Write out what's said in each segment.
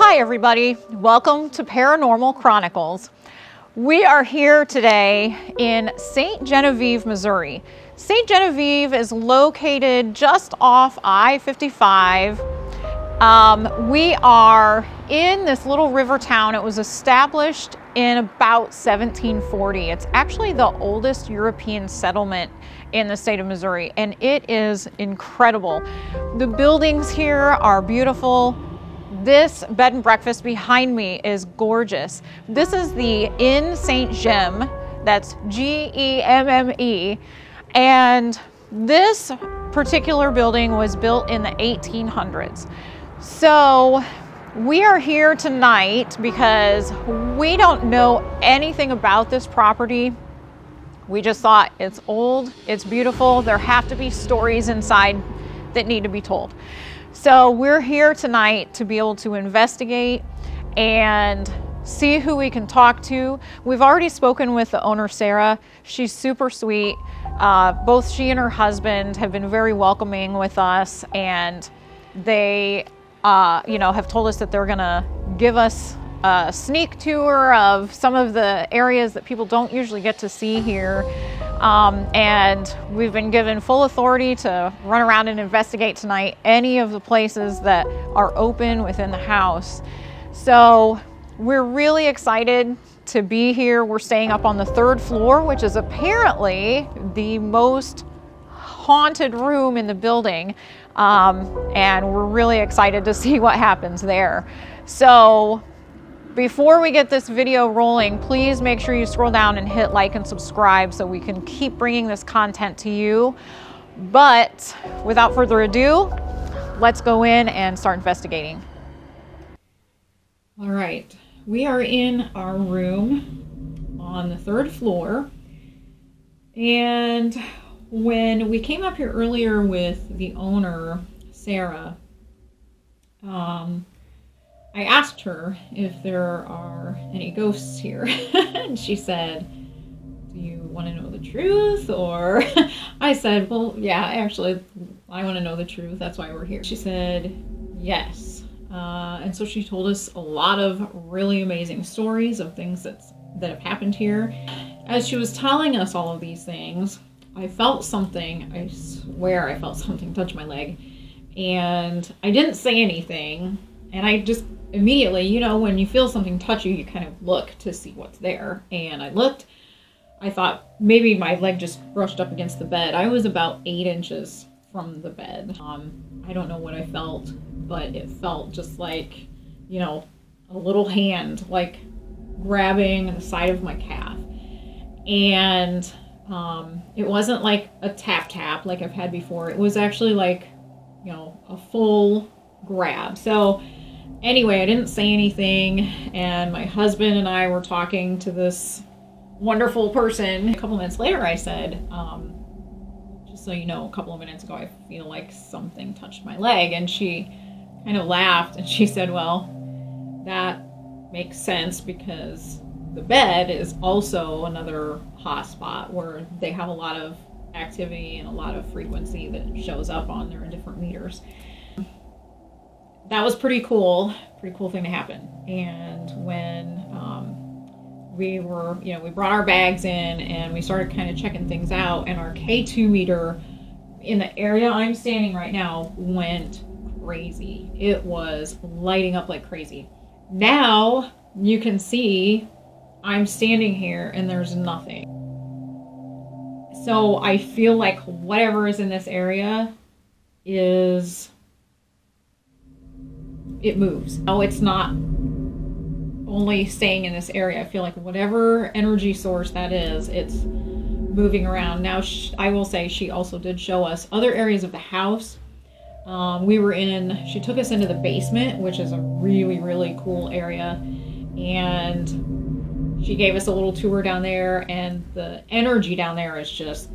Hi everybody, welcome to Paranormal Chronicles. We are here today in St. Genevieve, Missouri. St. Genevieve is located just off I-55. We are in this little river town. It was established in about 1740. It's actually the oldest European settlement in the state of Missouri, and it is incredible. The buildings here are beautiful. This bed and breakfast behind me is gorgeous. This is the Inn St. Gemme, that's G-E-M-M-E, and this particular building was built in the 1800s. So we are here tonight because we don't know anything about this property. We just thought it's old, it's beautiful, there have to be stories inside that need to be told. So we're here tonight to be able to investigate and see who we can talk to. We've already spoken with the owner, Sarah. She's super sweet. Both she and her husband have been very welcoming with us, and they have told us that they're gonna give us a sneak tour of some of the areas that people don't usually get to see here. And we've been given full authority to run around and investigate tonight any of the places that are open within the house. So we're really excited to be here. We're staying up on the 3rd floor, which is apparently the most haunted room in the building. And we're really excited to see what happens there. So before we get this video rolling, please make sure you scroll down and hit like and subscribe so we can keep bringing this content to you. But without further ado, let's go in and start investigating. All right, we are in our room on the 3rd floor. And when we came up here earlier with the owner, Sarah, I asked her if there are any ghosts here, and she said, "Do you want to know the truth?" Or I said, "Well, yeah, actually, I want to know the truth. That's why we're here." She said, "Yes." And so she told us a lot of really amazing stories of things that have happened here. As she was telling us all of these things, I felt something, I swear I felt something touch my leg, and I didn't say anything, and I just immediately, you know, when you feel something touch you, you kind of look to see what's there. And I looked, I thought maybe my leg just brushed up against the bed. I was about 8 inches from the bed. I don't know what I felt, but it felt just like, you know, a little hand like grabbing the side of my calf. And it wasn't like a tap like I've had before. It was actually like, you know, a full grab. So anyway, I didn't say anything, and my husband and I were talking to this wonderful person. A couple minutes later, I said, just so you know, a couple of minutes ago, I feel like something touched my leg. And she kind of laughed, and she said, "Well, that makes sense because the bed is also another hot spot where they have a lot of activity and a lot of frequency that shows up on their different meters." That was pretty cool thing to happen. And when we brought our bags in and we started kind of checking things out, and our K2 meter in the area I'm standing right now went crazy. It was lighting up like crazy. Now you can see I'm standing here and there's nothing. So I feel like whatever is in this area it moves. No, it's not only staying in this area. I feel like whatever energy source that is, it's moving around. Now, I will say she also did show us other areas of the house. She took us into the basement, which is a really, really cool area. And she gave us a little tour down there, and the energy down there is just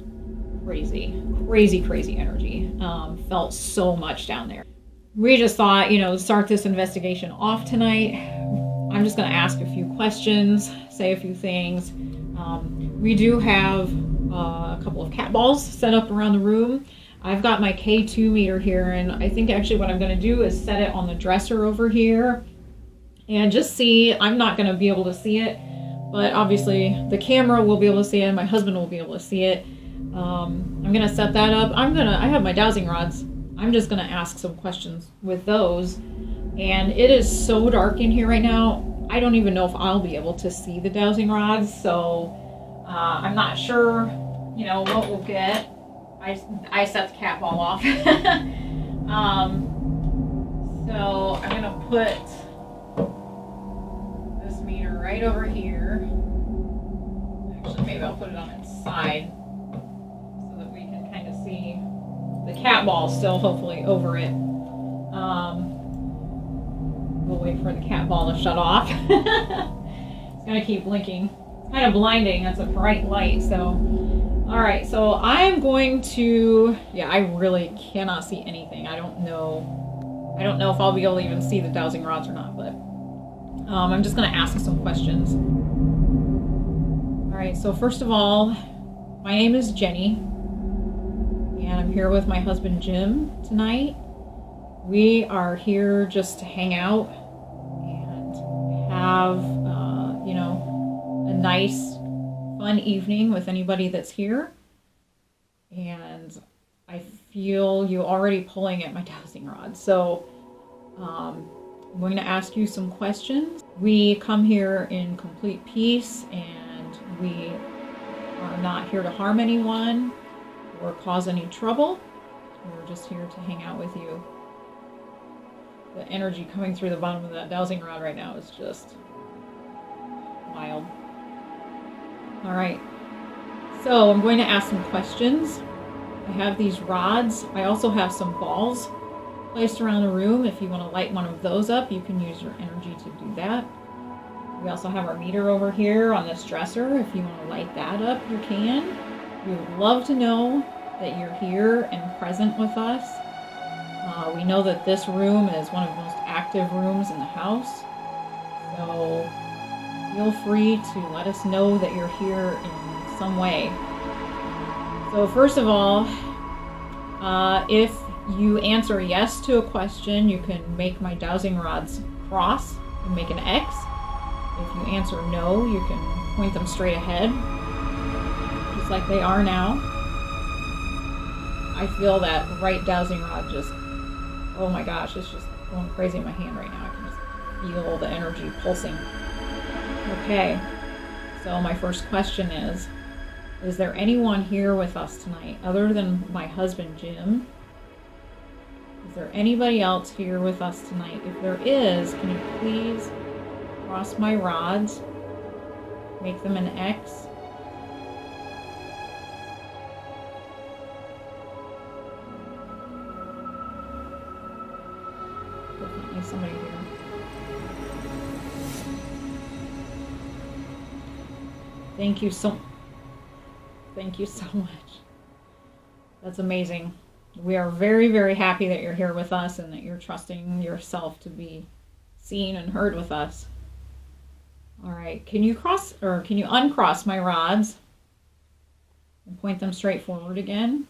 crazy, crazy energy. Felt so much down there. We just thought, you know, start this investigation off tonight. I'm just going to ask a few questions, say a few things. We do have a couple of cat balls set up around the room. I've got my K2 meter here, and I think actually what I'm going to do is set it on the dresser over here. and just see. I'm not going to be able to see it, but obviously the camera will be able to see it, and my husband will be able to see it. I'm going to set that up. I have my dowsing rods. I'm just going to ask some questions with those. And it is so dark in here right now. I don't even know if I'll be able to see the dowsing rods. So I'm not sure, you know, what we'll get. I set the cat ball off. So I'm going to put this meter right over here. Actually, maybe I'll put it on its side so that we can kind of see the cat ball still hopefully over it. We'll wait for the cat ball to shut off. It's going to keep blinking. It's kind of blinding. That's a bright light. So, all right. So I'm going to, yeah, I really cannot see anything. I don't know if I'll be able to even see the dowsing rods or not, but I'm just going to ask some questions. All right. So first of all, my name is Jenny, and I'm here with my husband Jim tonight. We are here just to hang out and have, you know, a nice, fun evening with anybody that's here. And I feel you already pulling at my dowsing rod. So I'm going to ask you some questions. We come here in complete peace, and we are not here to harm anyone or cause any trouble. We're just here to hang out with you. The energy coming through the bottom of that dowsing rod right now is just wild. All right, so I'm going to ask some questions. I have these rods. I also have some balls placed around the room. If you want to light one of those up, you can use your energy to do that. We also have our meter over here on this dresser. If you want to light that up, you can. We would love to know that you're here and present with us. We know that this room is one of the most active rooms in the house, so feel free to let us know that you're here in some way. So first of all, if you answer yes to a question, you can make my dowsing rods cross and make an X. If you answer no, you can point them straight ahead, just like they are now. I feel that right dowsing rod just, oh my gosh, it's just going crazy in my hand right now. I can just feel the energy pulsing. Okay, so my first question is there anyone here with us tonight other than my husband, Jim? Is there anybody else here with us tonight? If there is, can you please cross my rods, make them an X? Definitely somebody here. Thank you so much. That's amazing. We are very, very happy that you're here with us and that you're trusting yourself to be seen and heard with us. All right, can you uncross my rods and point them straight forward again?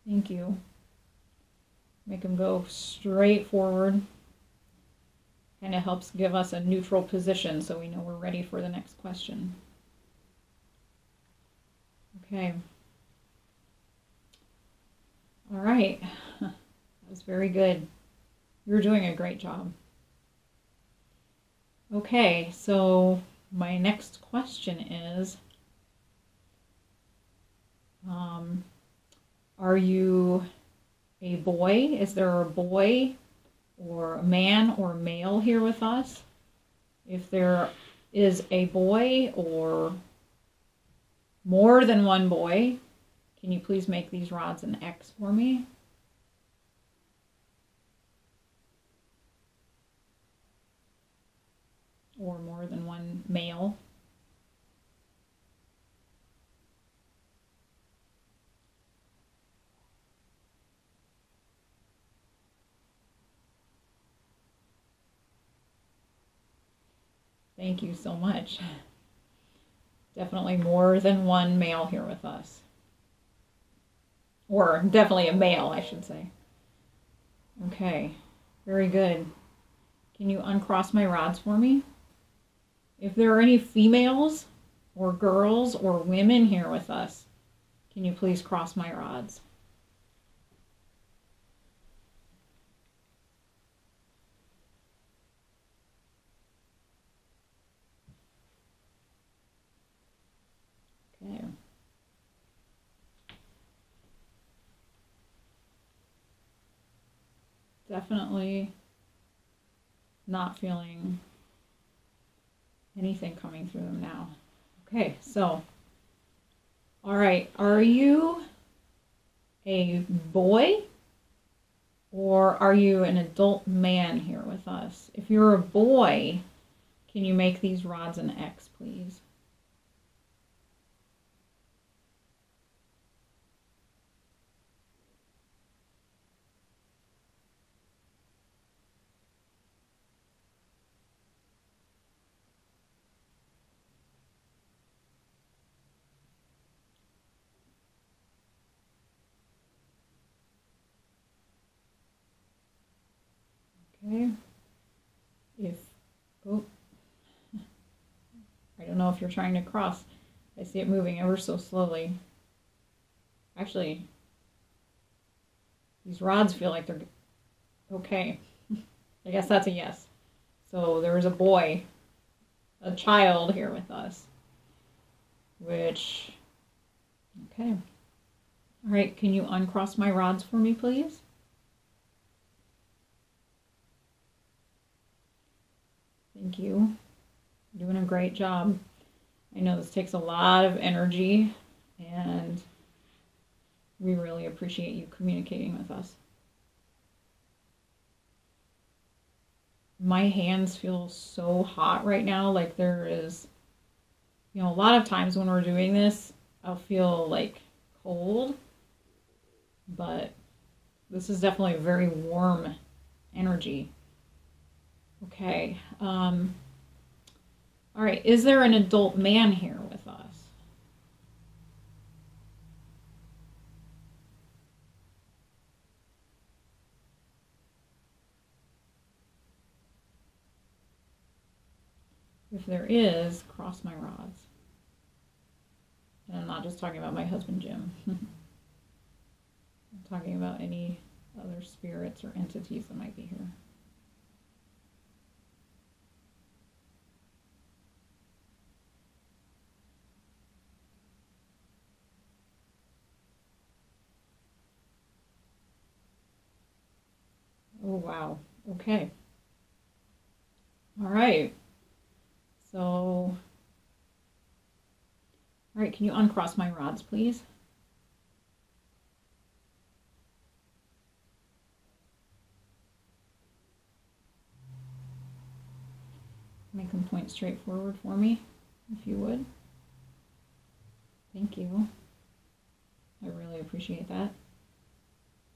Thank you. Make them go straight forward. Kind of helps give us a neutral position so we know we're ready for the next question. Okay. All right. That was very good. You're doing a great job. Okay, so my next question is, are you a boy? Is there a boy or a man or male here with us? If there is a boy or more than one boy, can you please make these rods an X for me? Or more than one male? Thank you so much. Definitely more than one male here with us. Or definitely a male, I should say. Okay, very good. Can you uncross my rods for me? If there are any females or girls or women here with us, can you please cross my rods? Okay. Definitely not feeling anything coming through them now. Okay, so, all right, are you a boy or are you an adult man here with us? If you're a boy, can you make these rods an X, please? Okay. Oh, I don't know if you're trying to cross. I see it moving ever so slowly. Actually, these rods feel like they're okay. I guess that's a yes. So there is a boy, a child here with us, which, okay. All right, can you uncross my rods for me, please? Thank you. You're doing a great job. I know this takes a lot of energy, and we really appreciate you communicating with us. My hands feel so hot right now, like there is, a lot of times when we're doing this, I'll feel like cold, but this is definitely a very warm energy. Okay. All right. Is there an adult man here with us? If there is, cross my rods. And I'm not just talking about my husband, Jim. I'm talking about any other spirits or entities that might be here. Oh, wow. Okay. All right. So, all right, can you uncross my rods, please? Make them point straight forward for me, if you would. Thank you. I really appreciate that.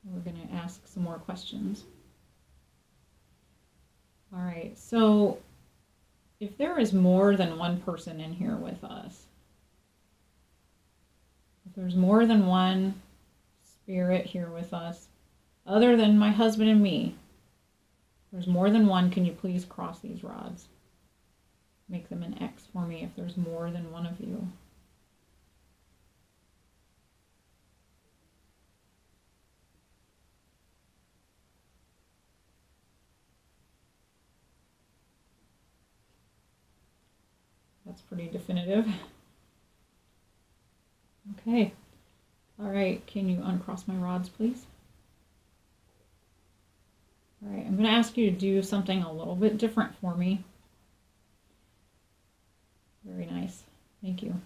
We're going to ask some more questions. All right, so if there is more than one person in here with us, if there's more than one spirit here with us, other than my husband and me, if there's more than one, can you please cross these rods? Make them an X for me if there's more than one of you. That's pretty definitive. Okay. All right, can you uncross my rods, please? All right, I'm going to ask you to do something a little bit different for me. Very nice. Thank you.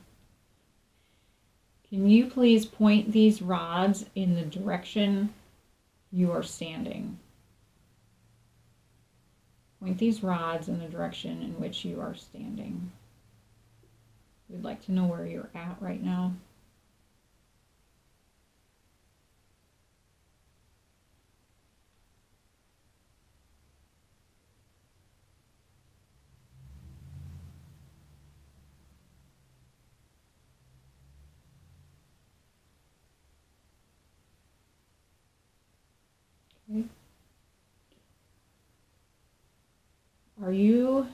Can you please point these rods in the direction you are standing? Point these rods in the direction in which you are standing. We'd like to know where you're at right now. Are you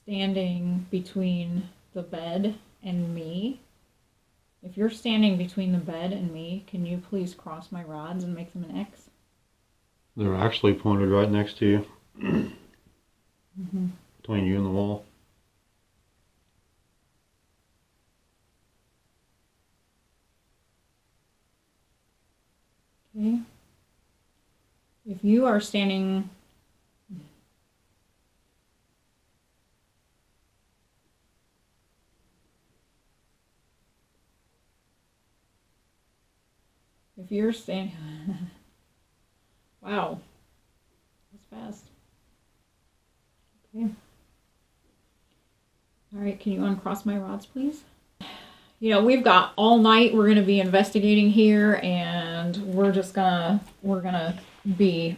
standing between the bed and me? If you're standing between the bed and me, can you please cross my rods and make them an X? They're actually pointed right next to you. Mm-hmm. Between you and the wall. Okay. If you are standing... If you're standing... Wow. That's fast. Okay. All right, can you uncross my rods, please? You know, we've got all night. We're going to be investigating here, and we're gonna be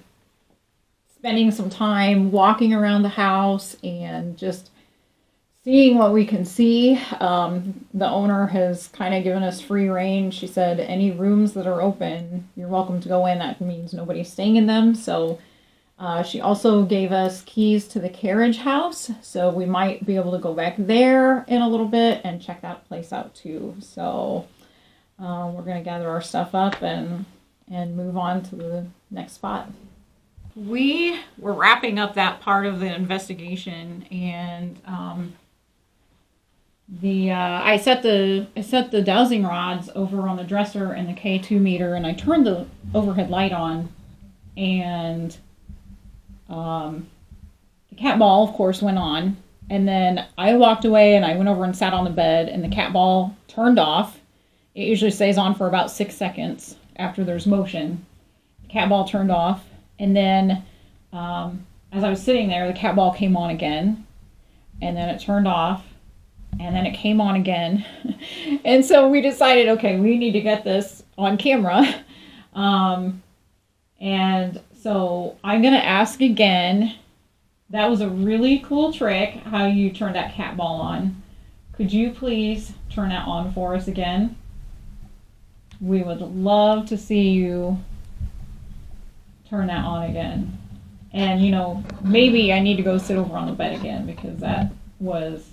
spending some time walking around the house and just seeing what we can see. The owner has kind of given us free rein. She said any rooms that are open, you're welcome to go in. That means nobody's staying in them. So she also gave us keys to the carriage house. So we might be able to go back there in a little bit and check that place out too. So we're going to gather our stuff up and move on to the next spot. We were wrapping up that part of the investigation, and I set the dowsing rods over on the dresser and the K2 meter, and I turned the overhead light on, and the cat ball, of course, went on. And then I walked away and I went over and sat on the bed, and the cat ball turned off. It usually stays on for about 6 seconds after there's motion. The cat ball turned off, and then as I was sitting there, the cat ball came on again, and then it turned off, and then it came on again. And so we decided, okay, we need to get this on camera. And so I'm going to ask again. That was a really cool trick, how you turned that cat ball on. Could you please turn that on for us again? We would love to see you turn that on again. And, you know, maybe I need to go sit over on the bed again, because that was...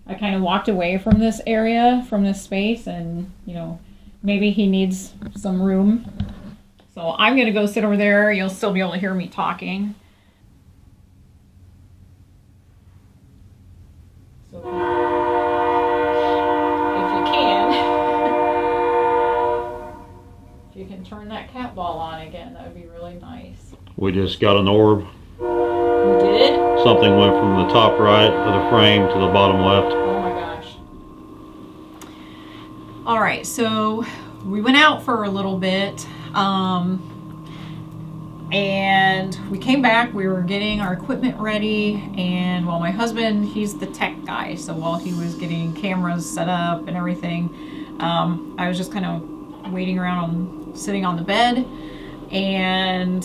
I kind of walked away from this area, from this space, and, you know, maybe he needs some room. So I'm going to go sit over there. You'll still be able to hear me talking. So if you can turn that cat ball on again, that would be really nice. We just got an orb. We did? Something went from the top right of the frame to the bottom left. Oh my gosh. All right, so we went out for a little bit, and we came back. We were getting our equipment ready, and while my husband, he's the tech guy, so while he was getting cameras set up and everything, I was just kind of waiting around, sitting on the bed, and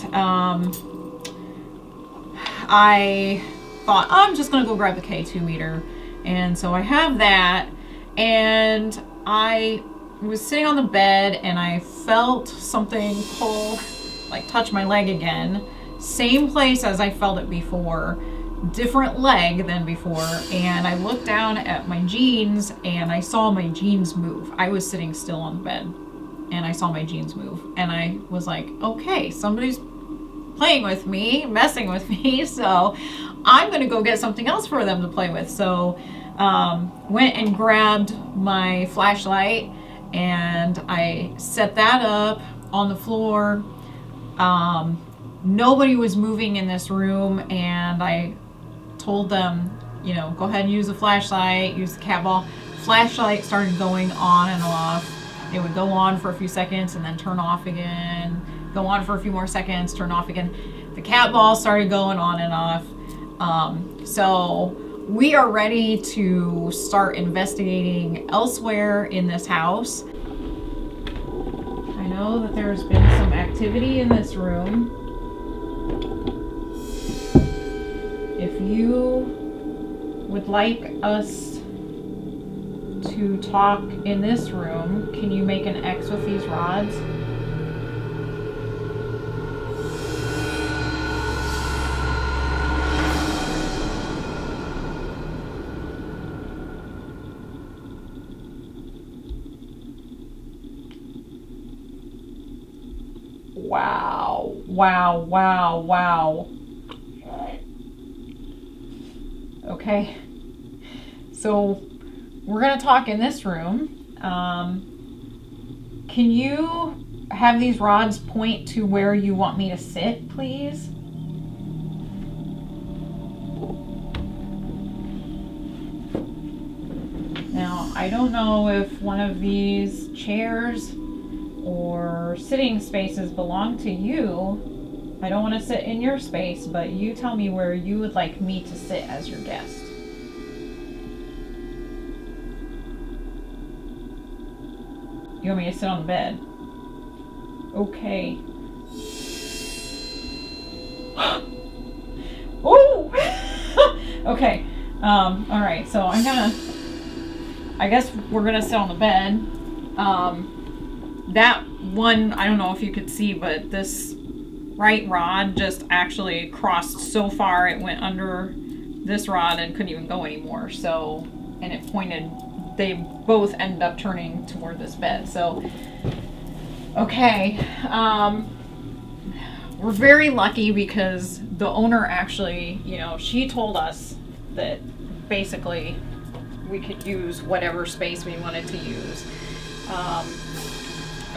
I thought, I'm just gonna go grab the K2 meter. And so I have that, and I was sitting on the bed and I felt something pull, like touch my leg again. Same place as I felt it before, different leg than before. And I looked down at my jeans and I saw my jeans move. I was sitting still on the bed and I saw my jeans move. And I was like, okay, somebody's playing with me, messing with me, so I'm gonna go get something else for them to play with. So went and grabbed my flashlight and I set that up on the floor. Nobody was moving in this room, and I told them, you know, go ahead and use the flashlight, use the cat ball. Flashlight started going on and off. It would go on for a few seconds and then turn off again. Go on for a few more seconds, turn off again. The cat ball started going on and off. So we are ready to start investigating elsewhere in this house. I know that there's been some activity in this room. If you would like us to talk in this room, can you make an X with these rods? Wow, wow, wow, wow. Okay, so we're gonna talk in this room. Can you have these rods point to where you want me to sit, please? Now, I don't know if one of these chairs or sitting spaces belong to you. I don't want to sit in your space, but you tell me where you would like me to sit as your guest. You want me to sit on the bed? Okay. Oh! Okay. All right, so I guess we're gonna sit on the bed. That one, I don't know if you could see, but this right rod just actually crossed so far it went under this rod and couldn't even go anymore. So, and it pointed, they both ended up turning toward this bed. So, okay. We're very lucky because the owner actually, you know, she told us that basically we could use whatever space we wanted to use.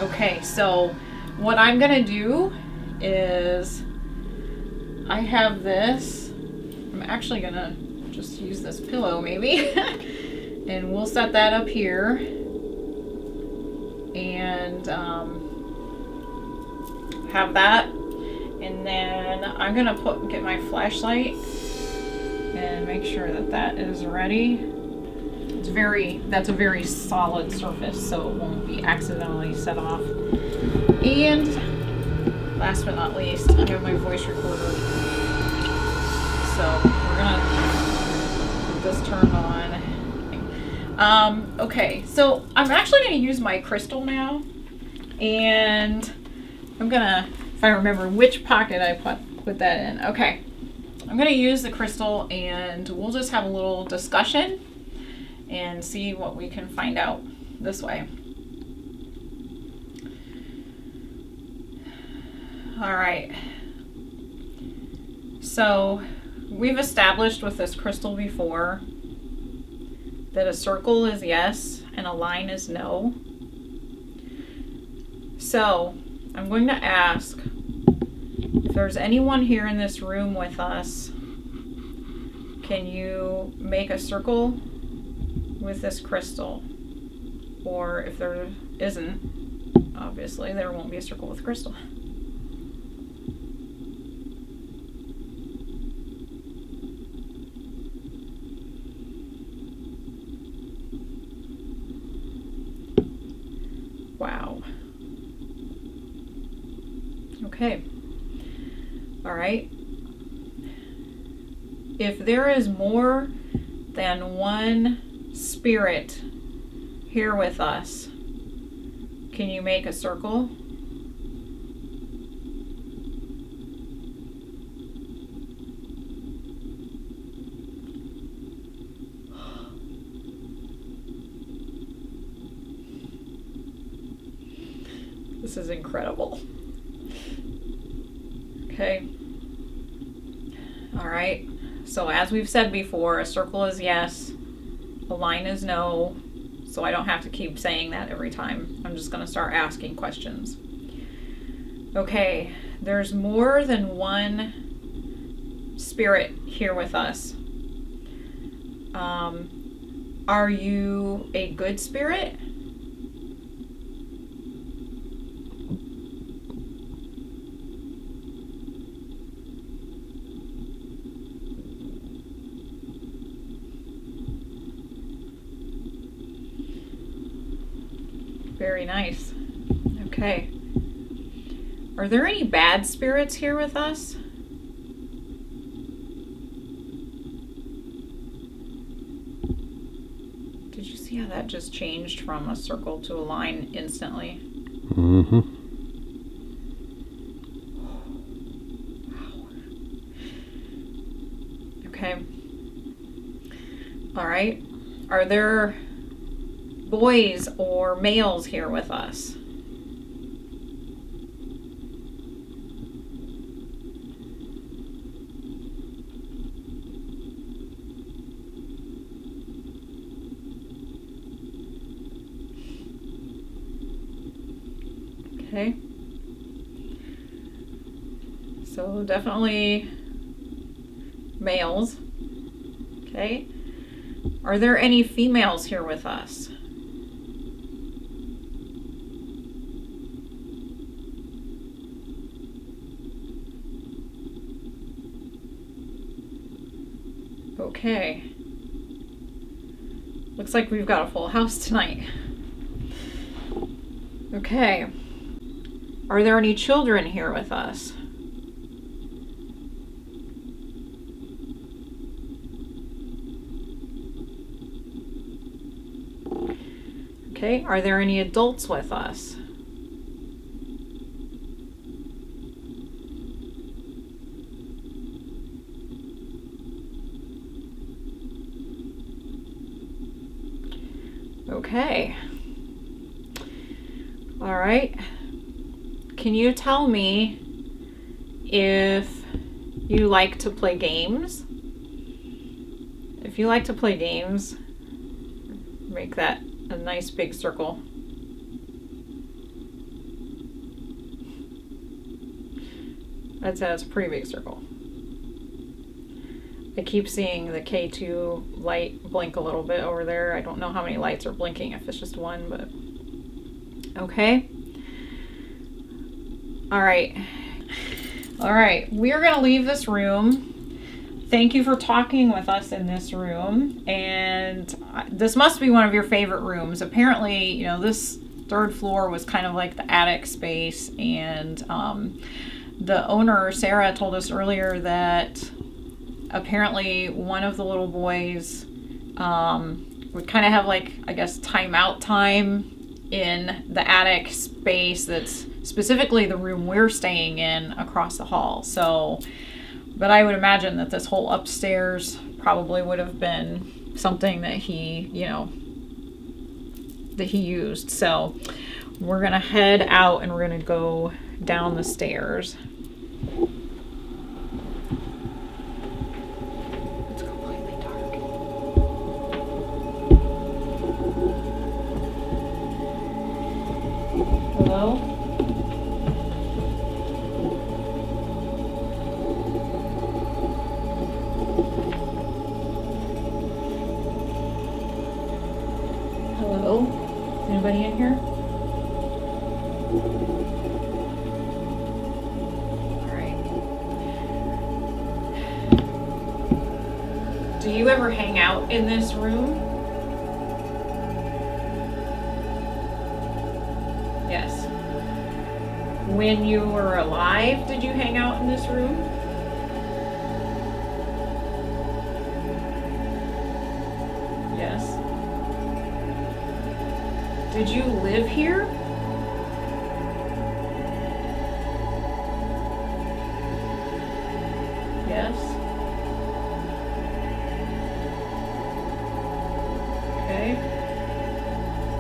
Okay, so what I'm gonna do is I have this. I'm actually gonna just use this pillow maybe and we'll set that up here and have that, and then I'm gonna get my flashlight and make sure that that is ready. That's a very solid surface, so it won't be accidentally set off. And last but not least, I have my voice recorder. So we're gonna get this turned on. Okay, so I'm actually gonna use my crystal now, and I'm gonna, if I remember which pocket I put that in. Okay, I'm gonna use the crystal, and we'll just have a little discussion and see what we can find out this way. All right. So we've established with this crystal before that a circle is yes and a line is no. So I'm going to ask if there's anyone here in this room with us, can you make a circle with this crystal? Or if there isn't, obviously there won't be a circle with crystal. Wow. Okay. All right. If there is more than one spirit here with us, can you make a circle? This is incredible. Okay. All right. So as we've said before, a circle is yes, a line is no, so I don't have to keep saying that every time. I'm just going to start asking questions. Okay, there's more than one spirit here with us. Are you a good spirit? Very nice. Okay. Are there any bad spirits here with us? Did you see how that just changed from a circle to a line instantly? Mm-hmm. Wow. Okay. All right. Are there boys or males here with us? Okay. So definitely males. Okay. Are there any females here with us? Okay. Looks like we've got a full house tonight. Okay. Are there any children here with us? Okay. Are there any adults with us? Okay. All right. Can you tell me if you like to play games? If you like to play games, make that a nice big circle. That's a pretty big circle. I keep seeing the K2 light blink a little bit over there. I don't know how many lights are blinking, if it's just one, but okay. All right. All right, we're gonna leave this room. Thank you for talking with us in this room. And this must be one of your favorite rooms. Apparently, you know, this third floor was kind of like the attic space, and the owner, Sarah, told us earlier that apparently one of the little boys would kind of have, like, I guess, timeout time in the attic space that's specifically the room we're staying in across the hall. So, but I would imagine that this whole upstairs probably would have been something that he, you know, that he used. So we're gonna head out and we're gonna go down the stairs. Hello? Hello? Anybody in here? All right. Do you ever hang out in this room? Yes. When you were alive, did you hang out in this room? Yes. Did you live here? Yes. Okay.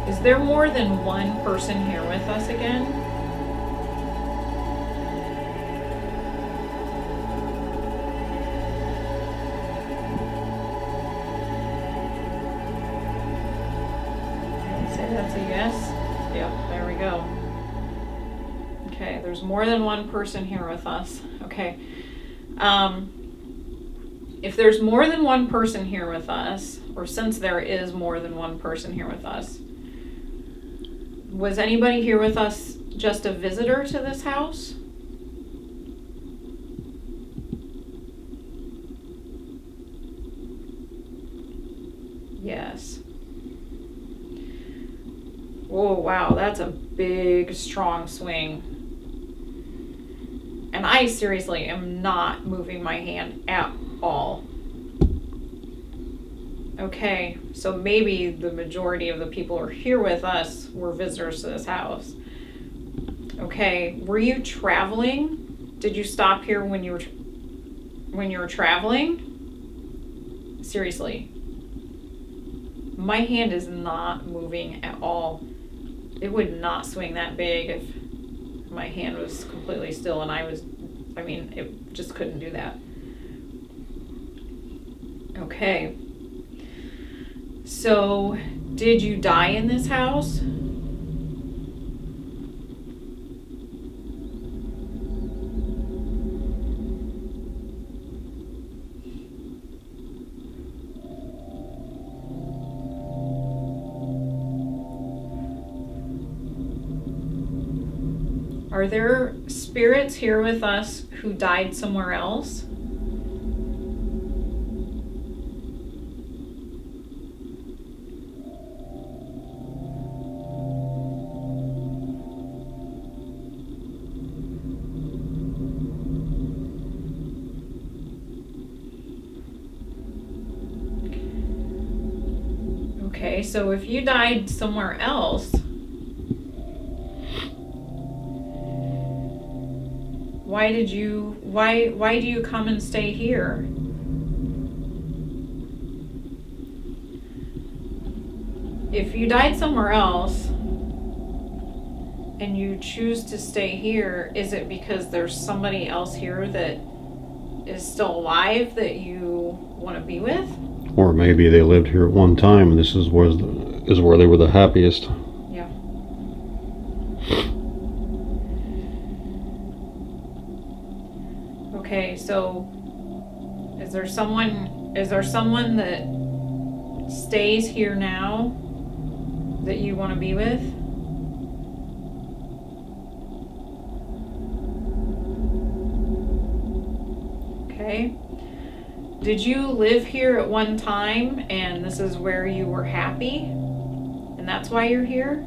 Is there more than one person here with us again? I'd say that's a yes. Yeah, there we go. Okay, there's more than one person here with us. Okay. If there's more than one person here with us, or since there is more than one person here with us, was anybody here with us just a visitor to this house? Yes. Oh, wow, that's a big, strong swing. And I seriously am not moving my hand at all. Okay, so maybe the majority of the people who are here with us were visitors to this house. Okay, were you traveling? Did you stop here when you were traveling? Seriously. My hand is not moving at all. It would not swing that big if my hand was completely still and I mean, it just couldn't do that. Okay. So, did you die in this house? Are there spirits here with us who died somewhere else? Okay, so if you died somewhere else, why do you come and stay here? If you died somewhere else and you choose to stay here, is it because there's somebody else here that is still alive that you want to be with? Or maybe they lived here at one time and this is where they were the happiest. Yeah. Okay, so is there someone that stays here now that you want to be with? Okay. Did you live here at one time and this is where you were happy? And that's why you're here?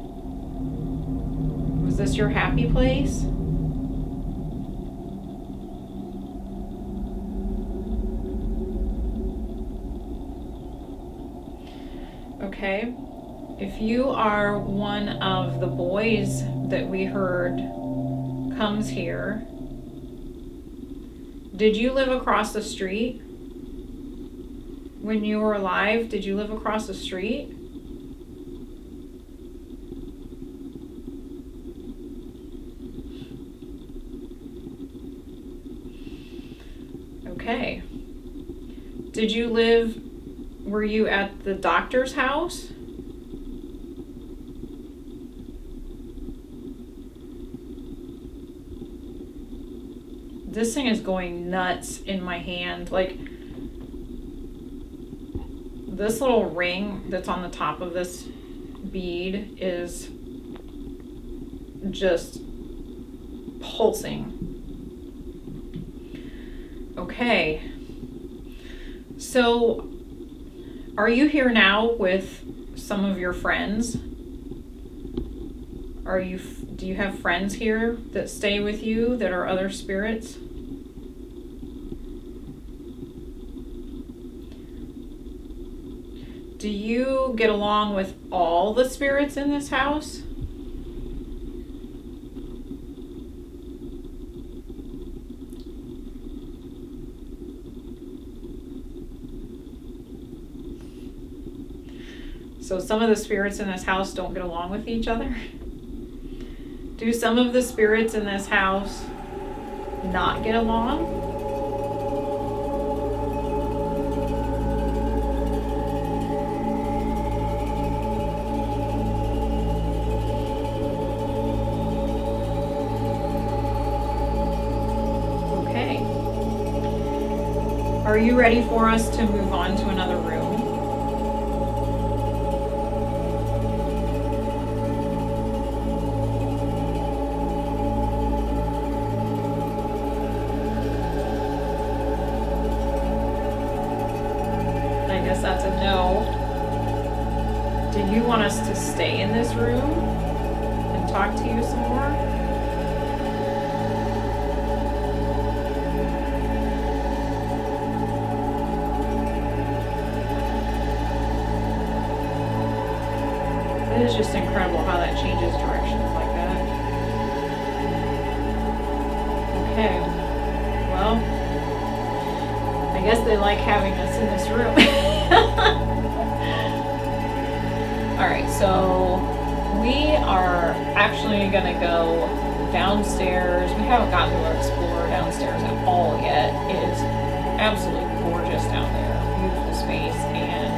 Was this your happy place? Okay. If you are one of the boys that we heard comes here, did you live across the street? When you were alive, did you live across the street? Okay. Were you at the doctor's house? This thing is going nuts in my hand. Like, this little ring that's on the top of this bead is just pulsing. Okay. So, are you here now with some of your friends? Do you have friends here that stay with you that are other spirits? Do you get along with all the spirits in this house? So some of the spirits in this house don't get along with each other? Do some of the spirits in this house not get along? Okay. Are you ready for us to move on to another room? That's a no. Do you want us to stay in this room and talk to you some more? It is just incredible how that changes directions like that. Okay. Well, I guess they like having us in this room. Alright, so we are actually going to go downstairs. We haven't gotten to explore downstairs at all yet. It is absolutely gorgeous down there. Beautiful space. And,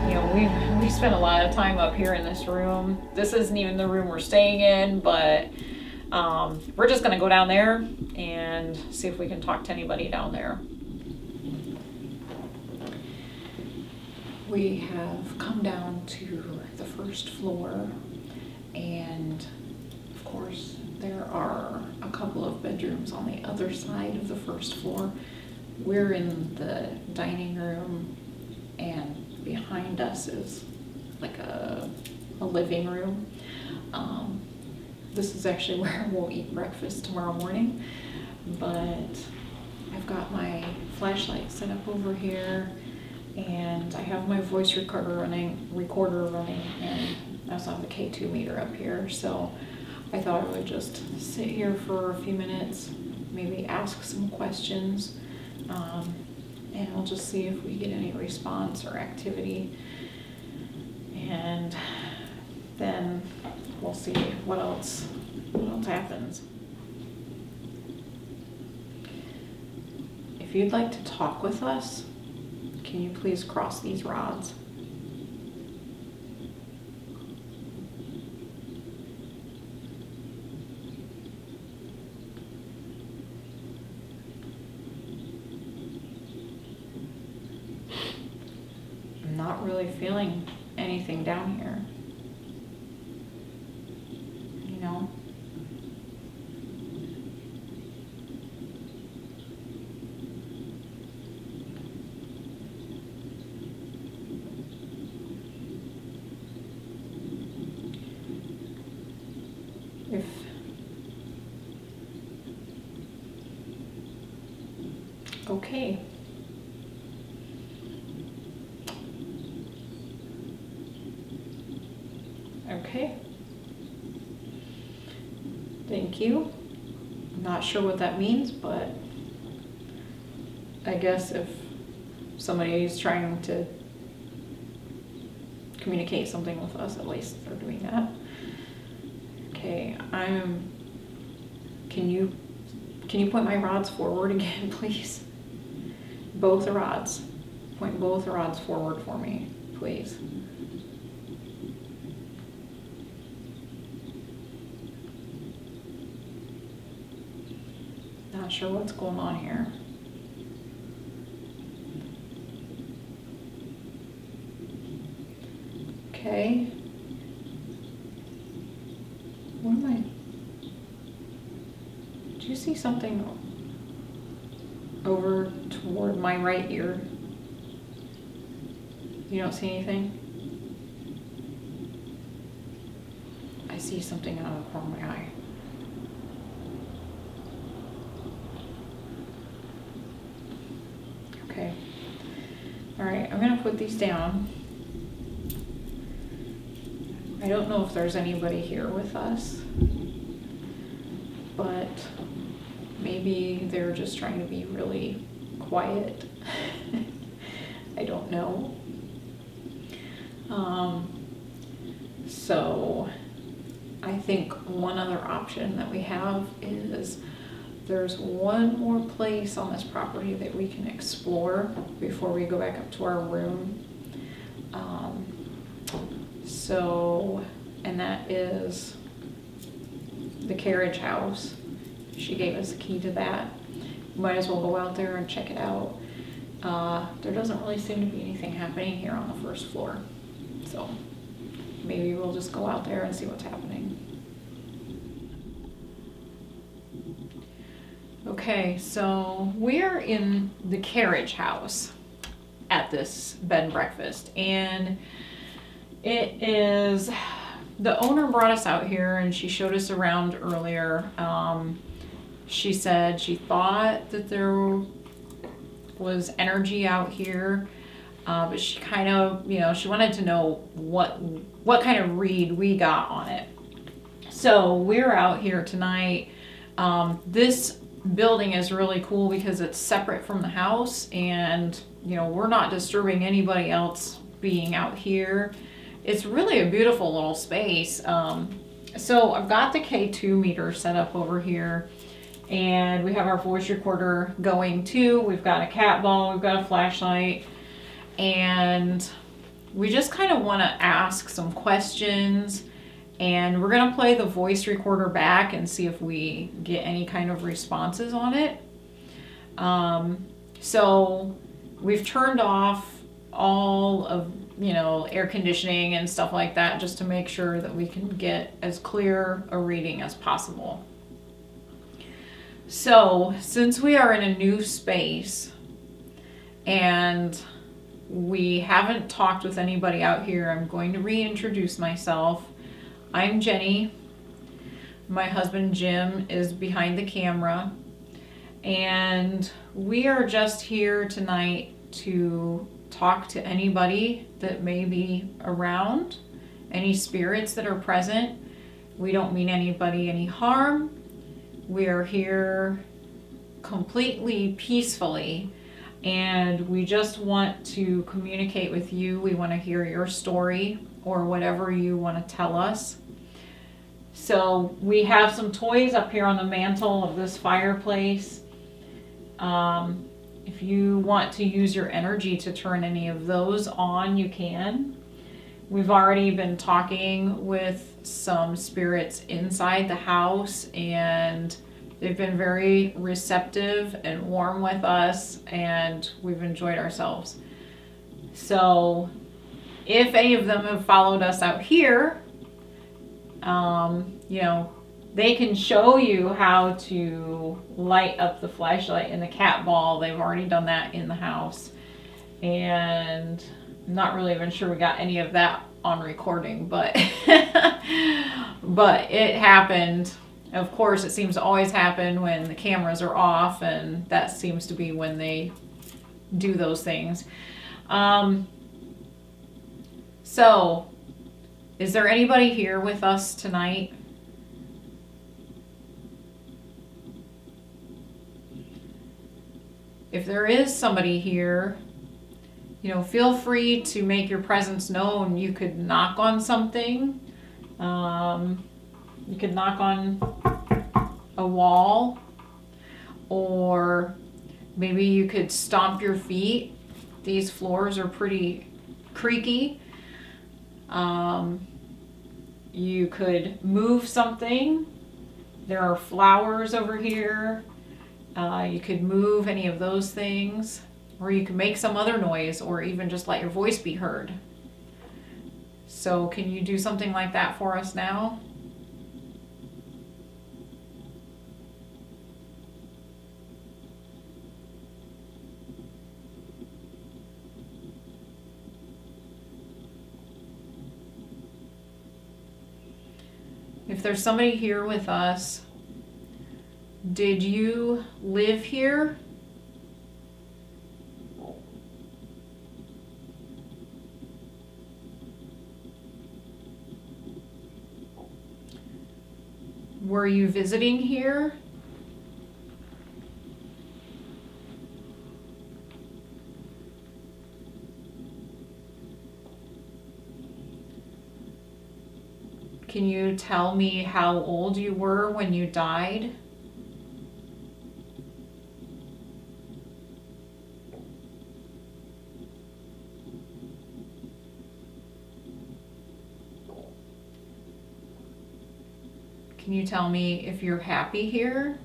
you know, we spent a lot of time up here in this room. This isn't even the room we're staying in, but we're just going to go down there and see if we can talk to anybody down there. We have come down to the first floor, and of course are a couple of bedrooms on the other side of the first floor. We're in the dining room, and behind us is like a living room. This is actually where we'll eat breakfast tomorrow morning, but I've got my flashlight set up over here, and I have my voice recorder running, and I also have the K2 meter up here. So I thought I would just sit here for a few minutes, maybe ask some questions, and we'll just see if we get any response or activity, and then we'll see what else happens. If you'd like to talk with us, can you please cross these rods? I'm not really feeling anything down here. You know? Okay. Okay. Thank you. I'm not sure what that means, but I guess if somebody is trying to communicate something with us, at least they're doing that. Okay, can you point my rods forward again, please? Both the rods. Point both the rods forward for me, please. Not sure what's going on here. Okay. What am I? Do you see something over toward my right ear? You don't see anything? I see something out of the corner of my eye. Okay. All right, I'm gonna put these down. I don't know if there's anybody here with us, but maybe they're just trying to be really quiet. I don't know. So I think one other option that we have is there's one more place on this property that we can explore before we go back up to our room. And that is the carriage house. She gave us a key to that. Might as well go out there and check it out. There doesn't really seem to be anything happening here on the first floor. So maybe we'll just go out there and see what's happening. Okay, so we're in the carriage house at this bed and breakfast, and it is, the owner brought us out here and she showed us around earlier. She said she thought that there was energy out here, but she kind of, she wanted to know what kind of read we got on it. So we're out here tonight. This building is really cool because it's separate from the house, and we're not disturbing anybody else being out here. It's really a beautiful little space. So I've got the K2 meter set up over here, and we have our voice recorder going too. We've got a cat ball, we've got a flashlight, and we just kind of want to ask some questions, and we're going to play the voice recorder back and see if we get any kind of responses on it. So we've turned off all of air conditioning and stuff like that, just to make sure that we can get as clear a reading as possible. So, since we are in a new space and we haven't talked with anybody out here, I'm going to reintroduce myself. I'm Jenny. My husband Jim is behind the camera, and we are just here tonight to talk to anybody that may be around, any spirits that are present. We don't mean anybody any harm. We are here completely peacefully, and we just want to communicate with you. We want to hear your story or whatever you want to tell us. So we have some toys up here on the mantle of this fireplace. If you want to use your energy to turn any of those on, you can. We've already been talking with some spirits inside the house, and they've been very receptive and warm with us, and we've enjoyed ourselves. So if any of them have followed us out here, you know, they can show you how to light up the flashlight in the cat ball. They've already done that in the house, and I'm not really even sure we got any of that on recording, but but it happened. Of course, it seems to always happen when the cameras are off, and that seems to be when they do those things. So, is there anybody here with us tonight? If there is somebody here, you know, feel free to make your presence known. You could knock on something. You could knock on a wall, or maybe you could stomp your feet. These floors are pretty creaky. You could move something. There are flowers over here. You could move any of those things, or you can make some other noise, or even just let your voice be heard. So can you do something like that for us now? If there's somebody here with us, did you live here? Were you visiting here? Can you tell me how old you were when you died? Can you tell me if you're happy here?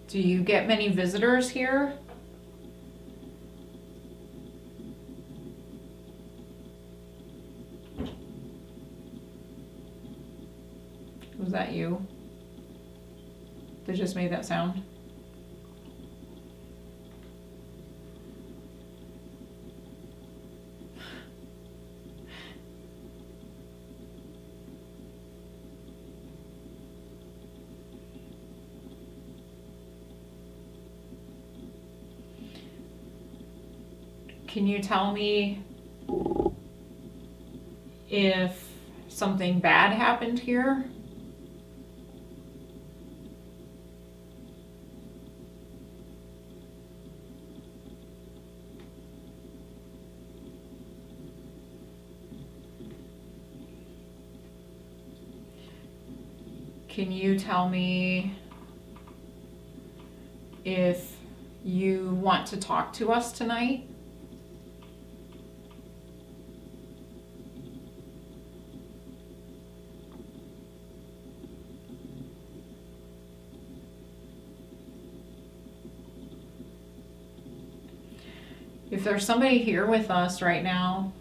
Do you get many visitors here? Was that you that just made that sound? Can you tell me if something bad happened here? Can you tell me if you want to talk to us tonight? If there's somebody here with us right now,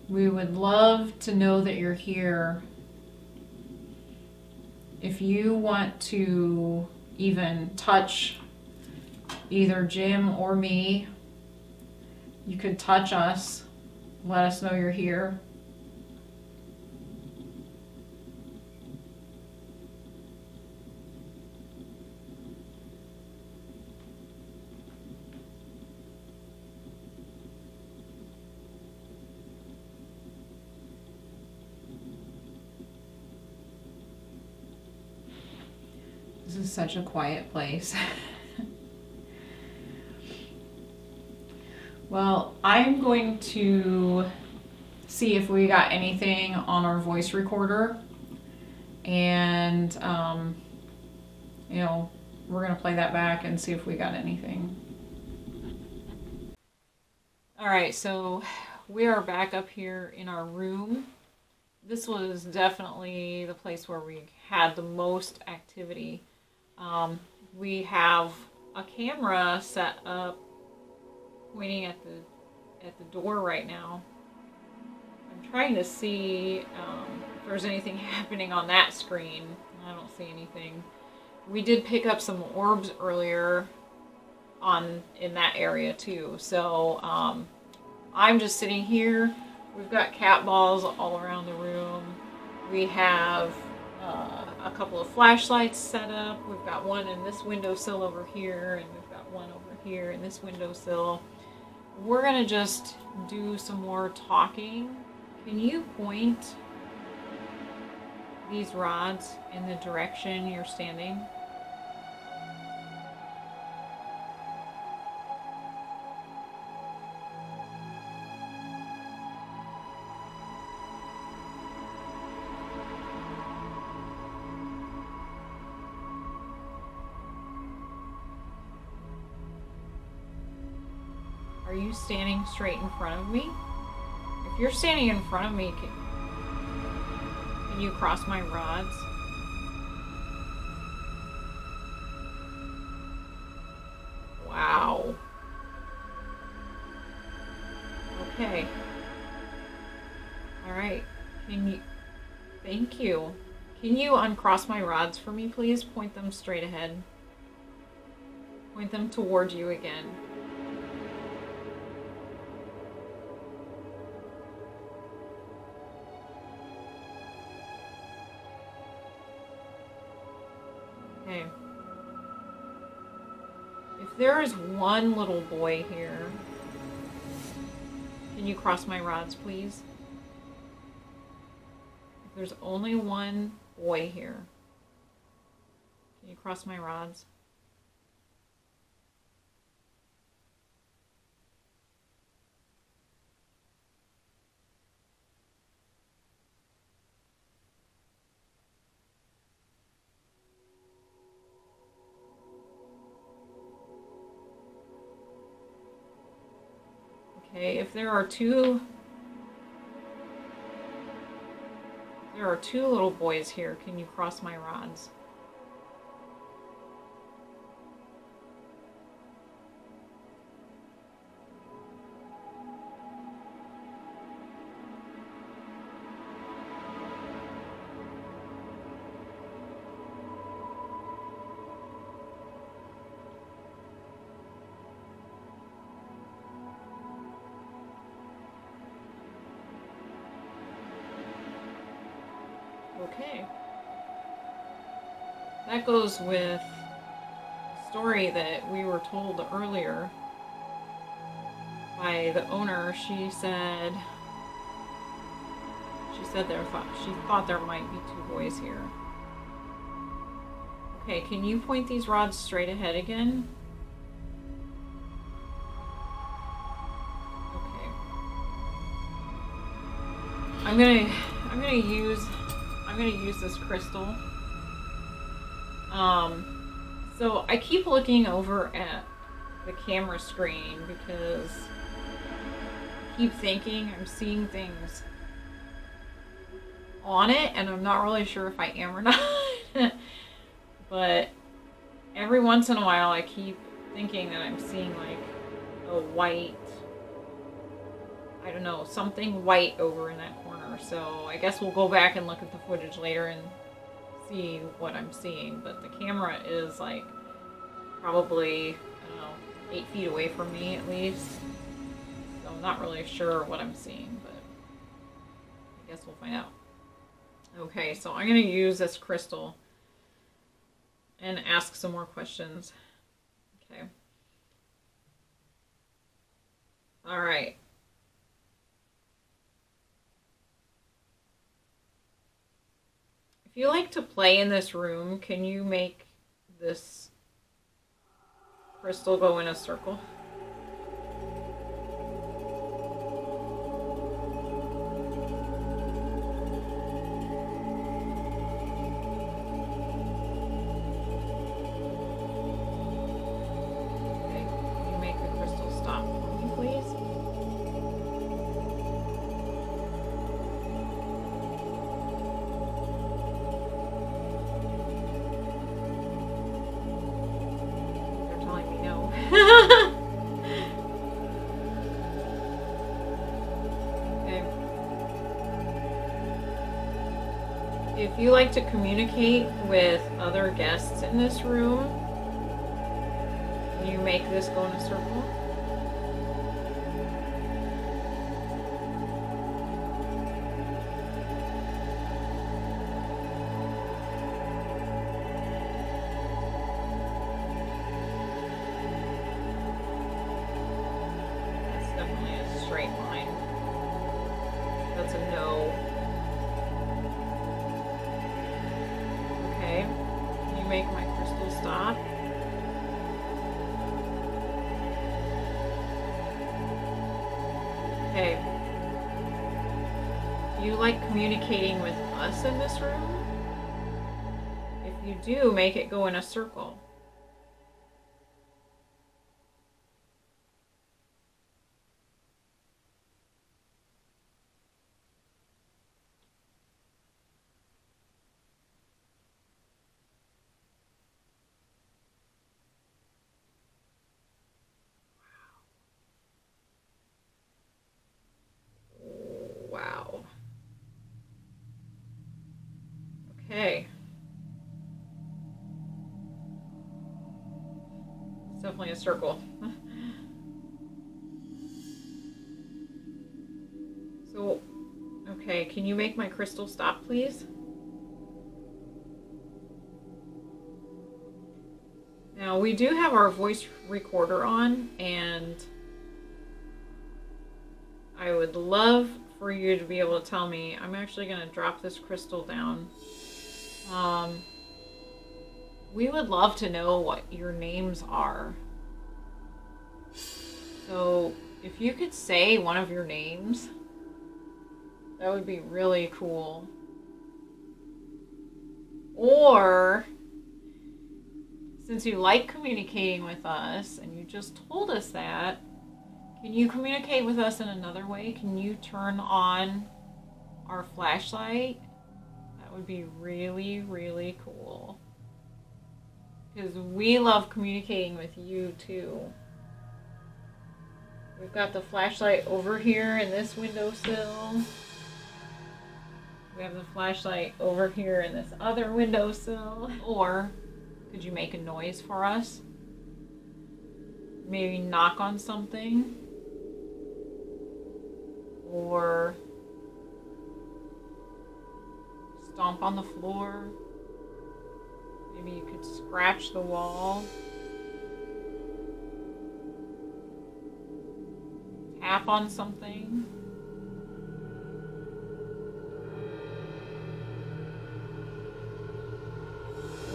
we would love to know that you're here. If you want to even touch either Jim or me, you could touch us, let us know you're here. This is such a quiet place. Well, I'm going to see if we got anything on our voice recorder, and you know, we're gonna play that back and see if we got anything. All right, so we are back up here in our room. This was definitely the place where we had the most activity. We have a camera set up pointing at the door right now. I'm trying to see if there's anything happening on that screen. I don't see anything. We did pick up some orbs earlier in that area too. So I'm just sitting here. We've got cat balls all around the room. We have a couple of flashlights set up. We've got one in this windowsill over here, and we've got one over here in this windowsill. We're gonna just do some more talking. Can you point these rods in the direction you're standing? Are you standing straight in front of me? If you're standing in front of me, can you cross my rods? Wow. Okay. All right. Thank you. Can you uncross my rods for me, please? Point them straight ahead. Point them towards you again. Okay. If there is one little boy here, can you cross my rods, please? If there's only one boy here, can you cross my rods? Okay, if there are two little boys here, can you cross my rods? Okay. That goes with a story that we were told earlier by the owner. She said she thought there might be two boys here. Okay, can you point these rods straight ahead again? Okay. I'm gonna use this crystal. So I keep looking over at the camera screen because I keep thinking I'm seeing things on it, and I'm not really sure if I am or not. But every once in a while I keep thinking that I'm seeing like a white, I don't know, something white over in that corner. So I guess we'll go back and look at the footage later and see what I'm seeing. But the camera is like probably, I don't know, 8 feet away from me at least. So I'm not really sure what I'm seeing, but I guess we'll find out. Okay, so I'm going to use this crystal and ask some more questions. Okay. All right. If you like to play in this room, can you make this crystal go in a circle? If you like to communicate with other guests in this room, can you make this go in a circle? That's definitely a straight line. That's a no. Make my crystal stop. Okay. Do you like communicating with us in this room? If you do, make it go in a circle. Wow. Okay. It's definitely a circle. So, okay, can you make my crystal stop, please? Now, we do have our voice recorder on, and I would love for you to be able to tell me. I'm actually going to drop this crystal down. We would love to know what your names are. So if you could say one of your names, that would be really cool. Or, since you like communicating with us and you just told us that, can you communicate with us in another way? Can you turn on our flashlight? That would be really, really cool. Because we love communicating with you too. We've got the flashlight over here in this windowsill. We have the flashlight over here in this other windowsill. Or could you make a noise for us? Maybe knock on something. Or stomp on the floor. Maybe you could scratch the wall. Tap on something.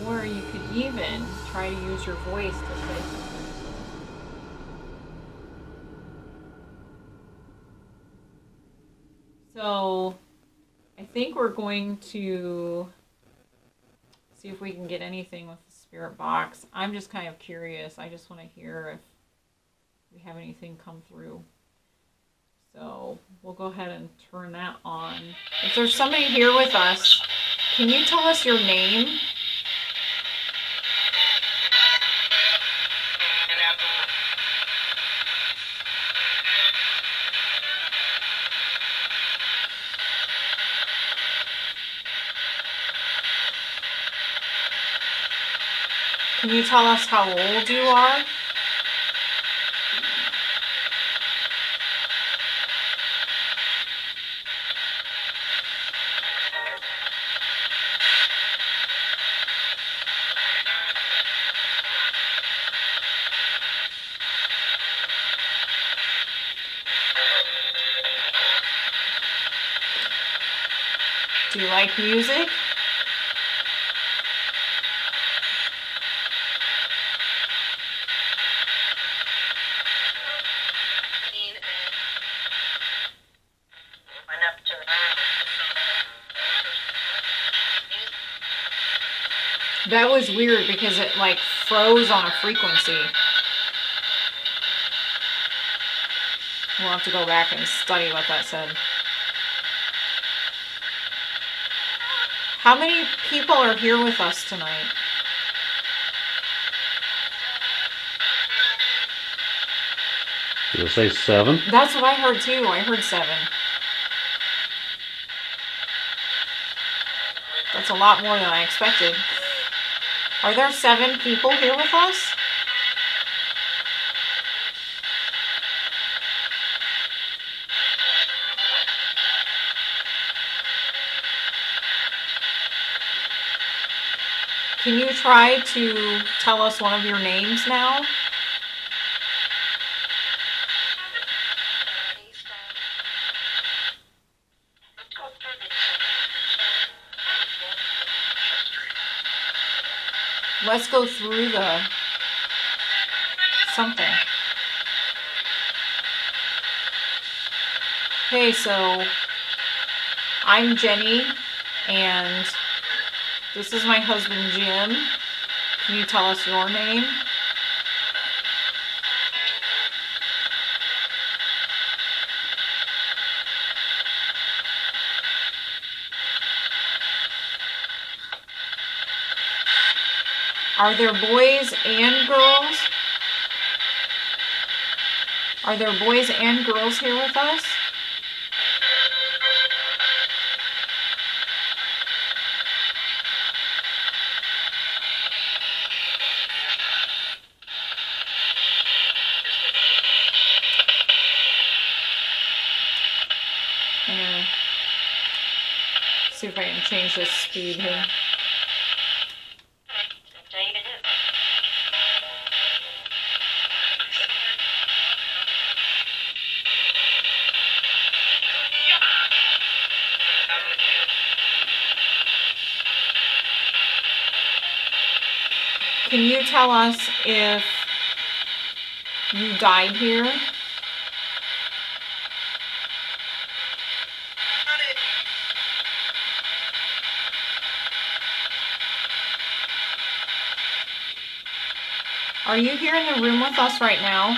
Or you could even try to use your voice to say something. So I think we're going to see if we can get anything with the spirit box. I'm just kind of curious. I just want to hear if we have anything come through. So we'll go ahead and turn that on. If there's somebody here with us, can you tell us your name? Can you tell us how old you are? Do you like music? That was weird because it like froze on a frequency. We'll have to go back and study what that said. How many people are here with us tonight? Did it say 7? That's what I heard too. I heard 7. That's a lot more than I expected. Are there 7 people here with us? Can you try to tell us one of your names now? Let's go through the something. Okay, so I'm Jenny, and this is my husband, Jim. Can you tell us your name? Are there boys and girls? Are there boys and girls here with us? See if I can change the speed here. Can you tell us if you died here? Are you here in the room with us right now?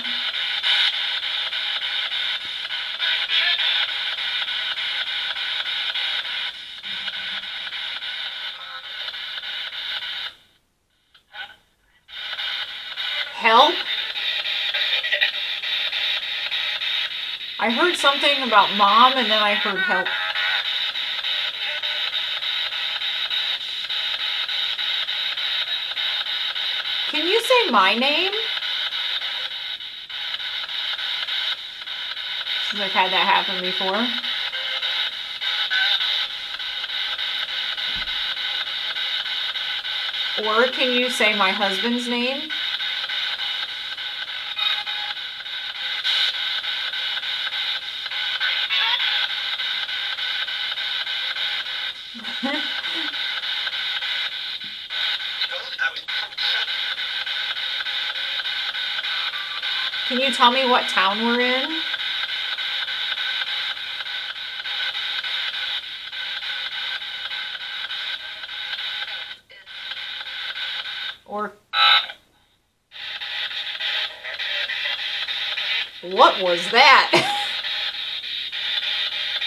Help? I heard something about mom and then I heard help. Can you say my name? Since I've had that happen before. Or can you say my husband's name? Can you tell me what town we're in? Or what was that?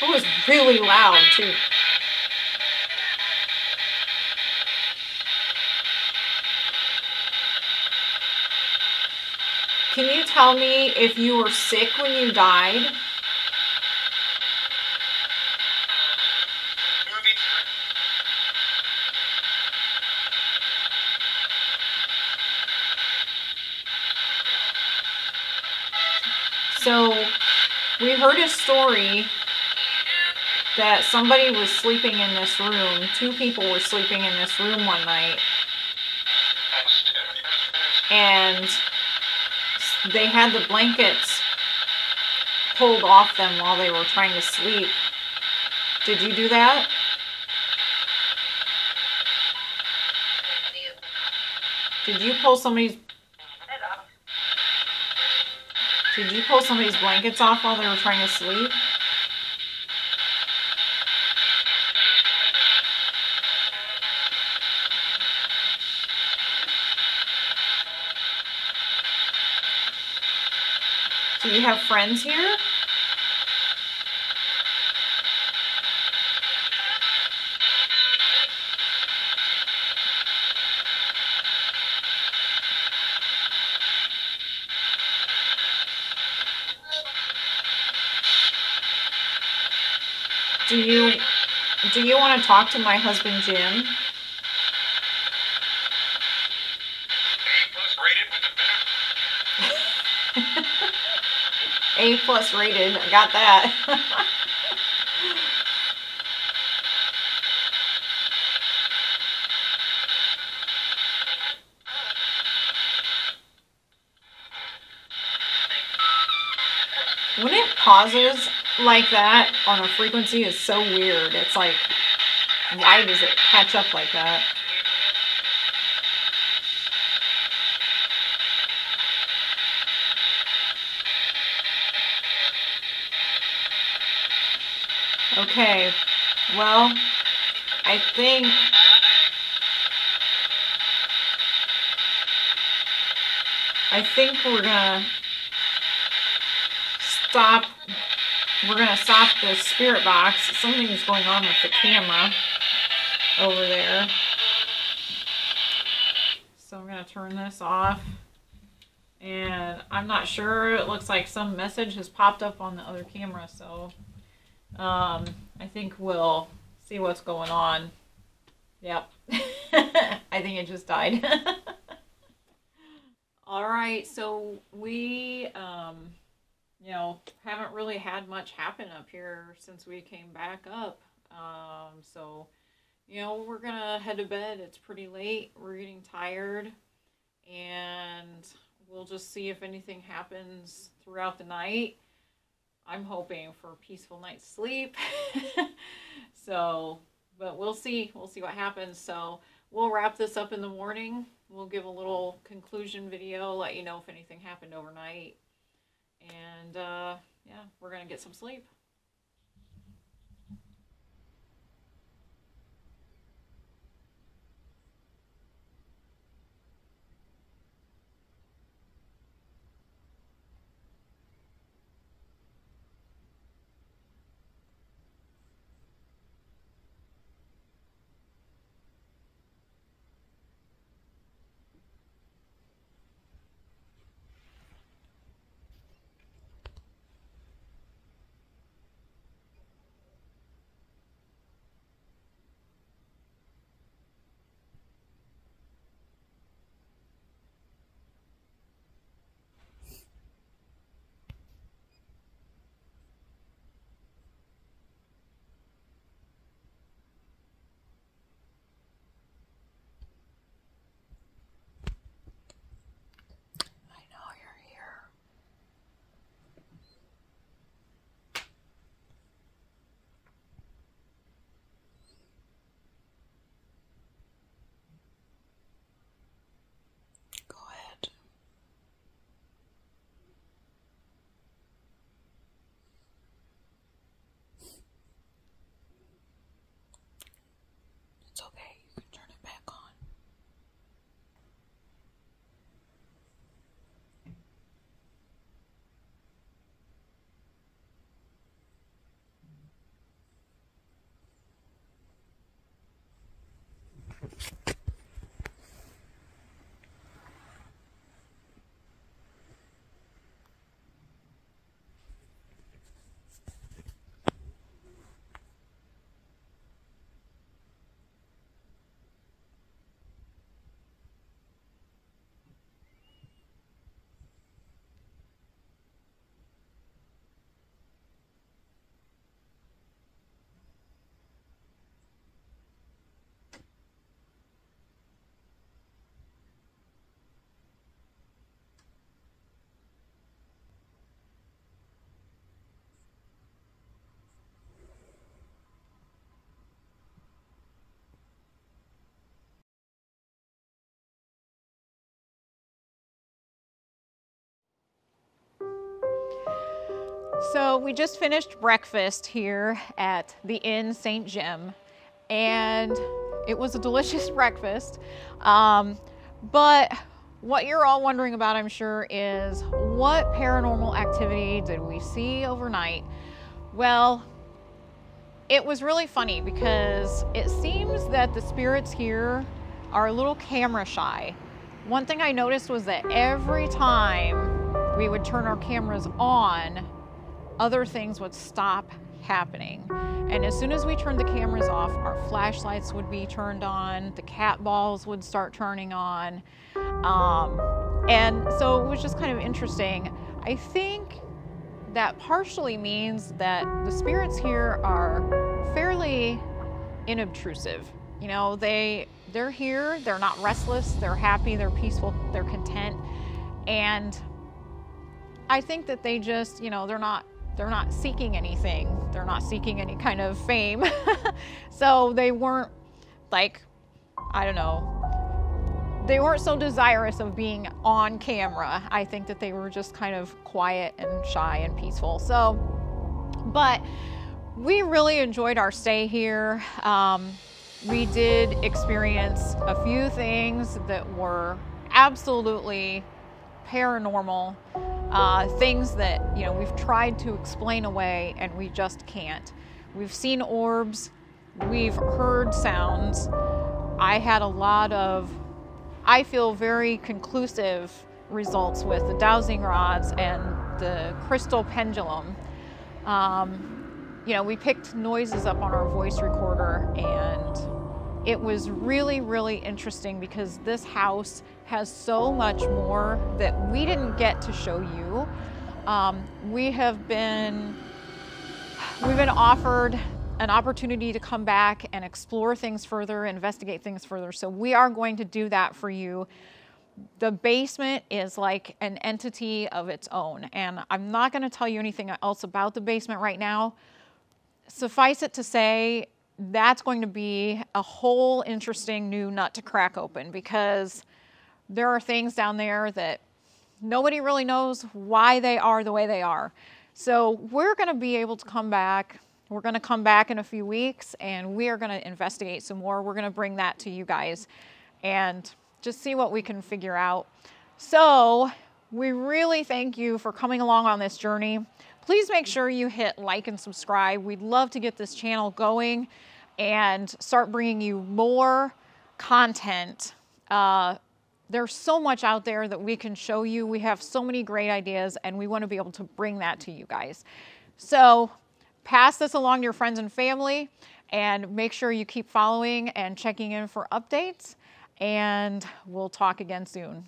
It was really loud too. Can you tell me if you were sick when you died? So we heard a story that somebody was sleeping in this room. 2 people were sleeping in this room one night. And they had the blankets pulled off them while they were trying to sleep. Did you do that? Did you pull somebody's blankets off while they were trying to sleep? Do you have friends here? Do you want to talk to my husband Jim? A+ rated. I got that. When it pauses like that on a frequency is so weird. It's like, why does it catch up like that? Okay, well, I think we're gonna stop. We're gonna stop the spirit box. Something's going on with the camera over there. So I'm gonna turn this off. And I'm not sure. It looks like some message has popped up on the other camera, so I think we'll see what's going on. Yep. I think it just died. All right, so we haven't really had much happen up here since we came back up. So we're gonna head to bed. It's pretty late. We're getting tired, and we'll just see if anything happens throughout the night. I'm hoping for a peaceful night's sleep. So, but we'll see. We'll see what happens. So we'll wrap this up in the morning. We'll give a little conclusion video, let you know if anything happened overnight. And yeah, we're going to get some sleep. So we just finished breakfast here at the Inn St. Gemme, and it was a delicious breakfast. But what you're all wondering about, I'm sure, is what paranormal activity did we see overnight? Well, it was really funny because it seems that the spirits here are a little camera shy. One thing I noticed was that every time we would turn our cameras on, other things would stop happening. And as soon as we turned the cameras off, our flashlights would be turned on, the cat balls would start turning on. And so it was just kind of interesting. I think that partially means that the spirits here are fairly inobtrusive. You know, they're here, they're not restless, they're happy, they're peaceful, they're content. And I think that they just, you know, they're not seeking anything. They're not seeking any kind of fame. So they weren't like, I don't know, they weren't so desirous of being on camera. I think that they were just kind of quiet and shy and peaceful. So, but we really enjoyed our stay here. We did experience a few things that were absolutely paranormal. Things that, you know, we've tried to explain away and we just can't. We've seen orbs, we've heard sounds. I had a lot of, I feel, very conclusive results with the dowsing rods and the crystal pendulum. You know, we picked noises up on our voice recorder, and it was really, really interesting because this house has so much more that we didn't get to show you. We've been offered an opportunity to come back and explore things further, investigate things further. So we are going to do that for you. The basement is like an entity of its own, and I'm not going to tell you anything else about the basement right now. Suffice it to say, that's going to be a whole interesting new nut to crack open, because there are things down there that nobody really knows why they are the way they are. So we're going to be able to come back. We're going to come back in a few weeks, and we are going to investigate some more. We're going to bring that to you guys and just see what we can figure out. So we really thank you for coming along on this journey. Please make sure you hit like and subscribe. We'd love to get this channel going and start bringing you more content. There's so much out there that we can show you. We have so many great ideas, and we want to be able to bring that to you guys. So pass this along to your friends and family, and make sure you keep following and checking in for updates, and we'll talk again soon.